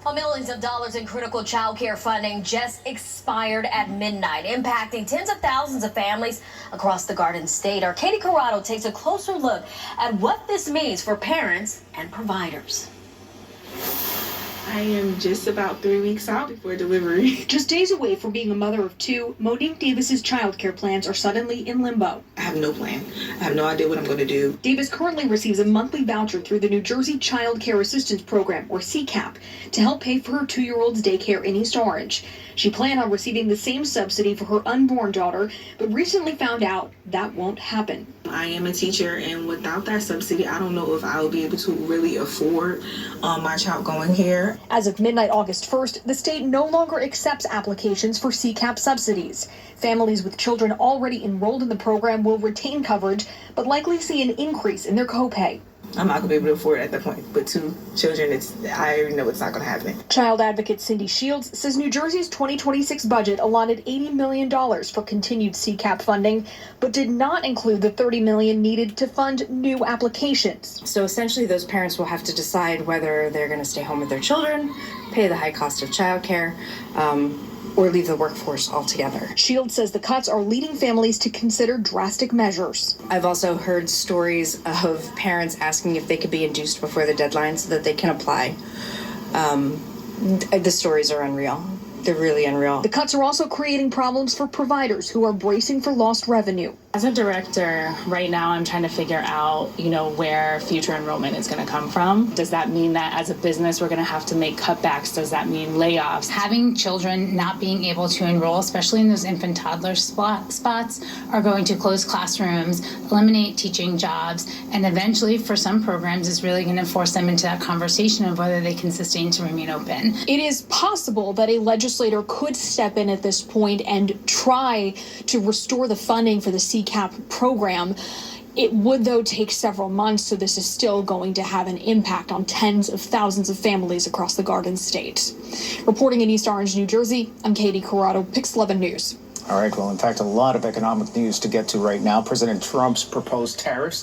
Well, millions of dollars in critical child care funding just expired at midnight, impacting tens of thousands of families across the Garden State. Our Katie Corrado takes a closer look at what this means for parents and providers. I am just about 3 weeks out before delivery. Just days away from being a mother of two, Monique Davis's child care plans are suddenly in limbo. I have no plan. I have no idea what I'm going to do. Davis currently receives a monthly voucher through the New Jersey Child Care Assistance Program, or CCAP, to help pay for her 2-year-old's daycare in East Orange. She planned on receiving the same subsidy for her unborn daughter, but recently found out that won't happen. I am a teacher, and without that subsidy, I don't know if I will be able to really afford my child going here. As of midnight August 1st, the state no longer accepts applications for CCAP subsidies. Families with children already enrolled in the program will retain coverage, but likely see an increase in their copay. I'm not going to be able to afford it at that point, but 2 children, I already know it's not going to happen. Child advocate Cindy Shields says New Jersey's 2026 budget allotted $80 million for continued CCAP funding, but did not include the $30 million needed to fund new applications. So essentially, those parents will have to decide whether they're going to stay home with their children, pay the high cost of childcare, or leave the workforce altogether. Shields says the cuts are leading families to consider drastic measures. I've also heard stories of parents asking if they could be induced before the deadline so that they can apply. The stories are unreal. They're really unreal. The cuts are also creating problems for providers who are bracing for lost revenue. As a director, right now I'm trying to figure out, where future enrollment is going to come from. Does that mean that as a business we're going to have to make cutbacks? Does that mean layoffs? Having children not being able to enroll, especially in those infant toddler spots, are going to close classrooms, eliminate teaching jobs, and eventually for some programs is really going to force them into that conversation of whether they can sustain to remain open. It is possible that a legislator could step in at this point and try to restore the funding for the CCAP program. It would, though, take several months, so this is still going to have an impact on tens of thousands of families across the Garden State. Reporting in East Orange, New Jersey, I'm Katie Corrado, PIX11 News. All right, well, in fact, a lot of economic news to get to right now. President Trump's proposed tariffs